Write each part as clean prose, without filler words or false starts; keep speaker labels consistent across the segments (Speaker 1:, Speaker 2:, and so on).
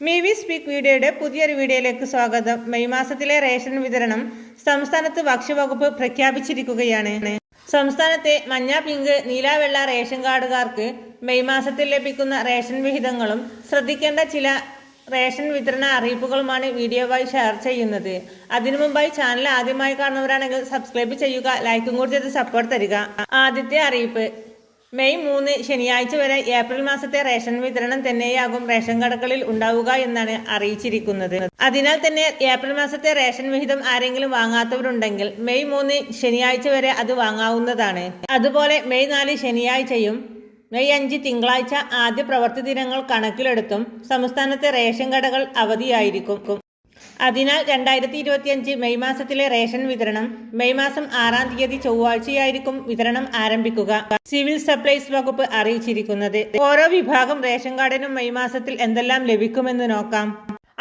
Speaker 1: മീവി speak വീഡിയോയുടെ പുതിയൊരു വീഡിയോയിലേക്ക് സ്വാഗതം. മെയ് മാസത്തിലെ റേഷൻ വിതരണം സംസ്ഥാനത്ത് ഭക്ഷ്യവകുപ്പ് പ്രഖ്യാപിച്ചിരിക്കുകയാണ്. സംസ്ഥാനത്തെ മഞ്ഞ, പിങ്ക്, നീല, വെള്ള റേഷൻ കാർഡുകാർക്ക് മെയ് മാസത്തിൽ ലഭിക്കുന്ന റേഷൻ വിഹിതങ്ങളും ശ്രദ്ധിക്കേണ്ട ചില റേഷൻ വിതരണ അറിയിപ്പുകളുമാണ് വീഡിയോവായി ഷെയർ ചെയ്യുന്നത്. അതിനു മുമ്പായി ചാനൽ ആദ്യമായി കാണുന്നവരാണെങ്കിൽ സബ്സ്ക്രൈബ് ചെയ്യുക, ലൈക്കും കൂടി ചെയ്ത് സപ്പോർട്ട് തരിക. ആദ്യത്തെ അറിയിപ്പ്: മെയ് 3 ശനിയാഴ്ച വരെ ഏപ്രിൽ മാസത്തെ റേഷൻ വിതരണം തന്നെയാകും റേഷൻ കടകളിൽ ഉണ്ടാവുക എന്നാണ് അറിയിച്ചിരിക്കുന്നത്. അതിനാൽ തന്നെ ഏപ്രിൽ മാസത്തെ റേഷൻ വിഹിതം ആരെങ്കിലും വാങ്ങാത്തവരുണ്ടെങ്കിൽ മെയ് 3 ശനിയാഴ്ച വരെ അത് വാങ്ങാവുന്നതാണ്. അതുപോലെ മെയ് 4 ശനിയാഴ്ചയും മെയ് 5 തിങ്കളാഴ്ച ആദ്യ പ്രവൃത്തി ദിനങ്ങൾ കണക്കിലെടുത്തും സംസ്ഥാനത്തെ റേഷൻ കടകൾ അവധിയായിരിക്കും. അതിനാൽ 2025 മെയ് മാസത്തിലെ റേഷൻ വിതരണം മെയ് മാസം 6-ാം തീയതി ചൊവ്വാഴ്ചയായിരിക്കും വിതരണം ആരംഭിക്കുക. സിവിൽ സപ്ലൈസ് വകുപ്പ് അറിയിച്ചിരിക്കുന്നത്. ഓരോ വിഭാഗം റേഷൻ കാർഡിനും മെയ് മാസത്തിൽ എന്തെല്ലാം ലഭിക്കുമെന്ന് നോക്കാം.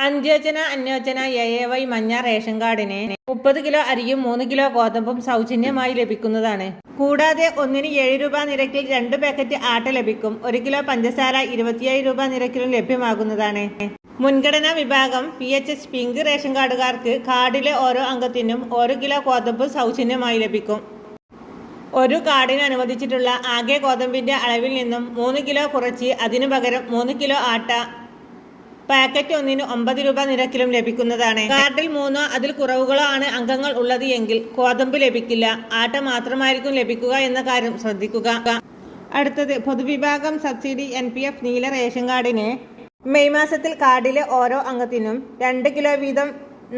Speaker 1: അന്ത്യോജന AAY മഞ്ഞ റേഷൻ കാർഡിന് 30 കിലോ അരിയും 3 കിലോ ഗോതമ്പും സൗജന്യമായി ലഭിക്കുന്നതാണ്. കൂടാതെ ഒന്നിന് 7 രൂപ നിരക്കിൽ 2 പാക്കറ്റ് ആട്ട ലഭിക്കും. 1 കിലോ പഞ്ചസാര 27 രൂപ നിരക്കിലും ലഭ്യമാകുന്നതാണ്. മുൻഗണനാ വിഭാഗം PHS പിങ്ക് റേഷൻ കാർഡുകാർക്ക് കാർഡിലെ ഓരോ അംഗത്തിനും 1 കിലോ ഗോതമ്പ് സൗജന്യമായി ലഭിക്കും. ഒരു കാർഡിന് അനുവദിച്ചിട്ടുള്ള ആകെ ഗോതമ്പിന്റെ അളവിൽ നിന്നും 3 കിലോ കുറച്ച് അതിനു പകരം 3 കിലോ ആട്ട പാക്കറ്റ് ഒന്നിന് 9 രൂപ നിരക്കിലും ലഭിക്കുന്നതാണ്. കാർഡിൽ 3 അതിൽ കുറവുകളോ ആണ് അംഗങ്ങൾ ഉള്ളത് എങ്കിൽ ഗോതമ്പ് ലഭിക്കില്ല, ആട്ട മാത്രമായിരിക്കും ലഭിക്കുക എന്ന കാര്യം ശ്രദ്ധിക്കുക. അടുത്തത് പൊതുവിഭാഗം സബ്സിഡി NPF നീല റേഷൻ കാർഡിന് മെയ് മാസത്തിൽ കാർഡിലെ ഓരോ അംഗത്തിനും 2 കിലോ വീതം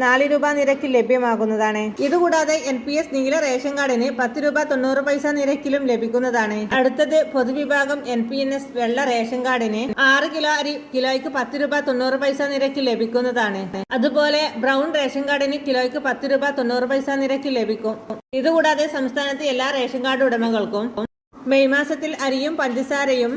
Speaker 1: 4 രൂപ നിരക്കിൽ ലഭ്യമാകുന്നതാണ്. ഇതുകൂടാതെ NPS നീല റേഷൻ കാർഡിന് 10 രൂപ 90 പൈസ നിരക്കിലും ലഭിക്കുന്നതാണ്. അടുത്തത് പൊതുവിഭാഗം NPNS വെള്ള റേഷൻ കാർഡിന് 6 കിലോ അരി കിലോയ്ക്ക് 10 രൂപ 90 പൈസ നിരക്കിൽ ലഭിക്കുന്നതാണ്. അതുപോലെ ബ്രൗൺ റേഷൻ കാർഡിന് കിലോയ്ക്ക് 10 രൂപ 90 പൈസ നിരക്കിൽ ലഭിക്കും. ഇതുകൂടാതെ സംസ്ഥാനത്തെ എല്ലാ റേഷൻ കാർഡ് ഉടമകൾക്കും മെയ് മാസത്തിൽ അരിയും പഞ്ചസാരയും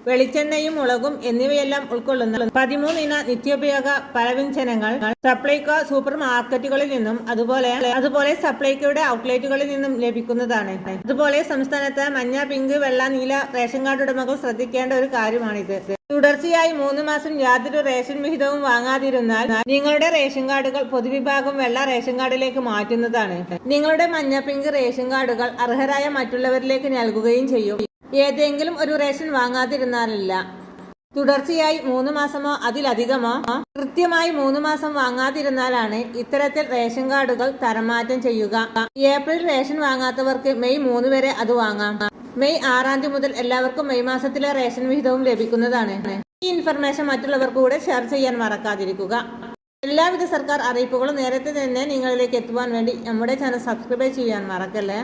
Speaker 1: വെളിച്ചെണ്ണയും മുളകും എന്നിവയെല്ലാം ഉൾക്കൊള്ളുന്ന 13 ഇന നിത്യോപയോഗ പലവ്യഞ്ജനങ്ങൾ സപ്ലൈകോ സൂപ്പർ മാർക്കറ്റുകളിൽ നിന്നും അതുപോലെ സപ്ലൈകോയുടെ ഔട്ട്ലെറ്റുകളിൽ നിന്നും ലഭിക്കുന്നതാണ്. അതുപോലെ സംസ്ഥാനത്ത് മഞ്ഞ, പിങ്ക്, വെള്ള, നീല റേഷൻ കാർഡ് ഉടമകൾ ശ്രദ്ധിക്കേണ്ട ഒരു കാര്യമാണിത്. തുടർച്ചയായി 3 മാസം യാതൊരു റേഷൻ വിഹിതവും വാങ്ങാതിരുന്നാൽ നിങ്ങളുടെ റേഷൻ കാർഡുകൾ പൊതുവിഭാഗം വെള്ള റേഷൻ കാർഡിലേക്ക് മാറ്റുന്നതാണ്. നിങ്ങളുടെ മഞ്ഞ, പിങ്ക് റേഷൻ കാർഡുകൾ അർഹരായ മറ്റുള്ളവരിലേക്ക് നൽകുകയും ചെയ്യും. ഏതെങ്കിലും ഒരു റേഷൻ വാങ്ങാതിരുന്നാലല്ല, തുടർച്ചയായി 3 മാസമോ അതിലധികമോ കൃത്യമായി 3 മാസം വാങ്ങാതിരുന്നാലാണ് ഇത്തരത്തിൽ റേഷൻ കാർഡുകൾ തരംമാറ്റം ചെയ്യുക. ഏപ്രിൽ റേഷൻ വാങ്ങാത്തവർക്ക് മെയ് 3 വരെ അത് വാങ്ങാം. മെയ് 6-ാം തീയതി മുതൽ എല്ലാവർക്കും മെയ് മാസത്തിലെ റേഷൻ വിഹിതവും ലഭിക്കുന്നതാണ്. ഈ ഇൻഫർമേഷൻ മറ്റുള്ളവർക്ക് കൂടെ ഷെയർ ചെയ്യാൻ മറക്കാതിരിക്കുക. എല്ലാവിധ സർക്കാർ അറിയിപ്പുകളും നേരത്തെ തന്നെ നിങ്ങളിലേക്ക് എത്തുവാൻ വേണ്ടി നമ്മുടെ ചാനൽ സബ്സ്ക്രൈബ് ചെയ്യാൻ മറക്കല്ലേ.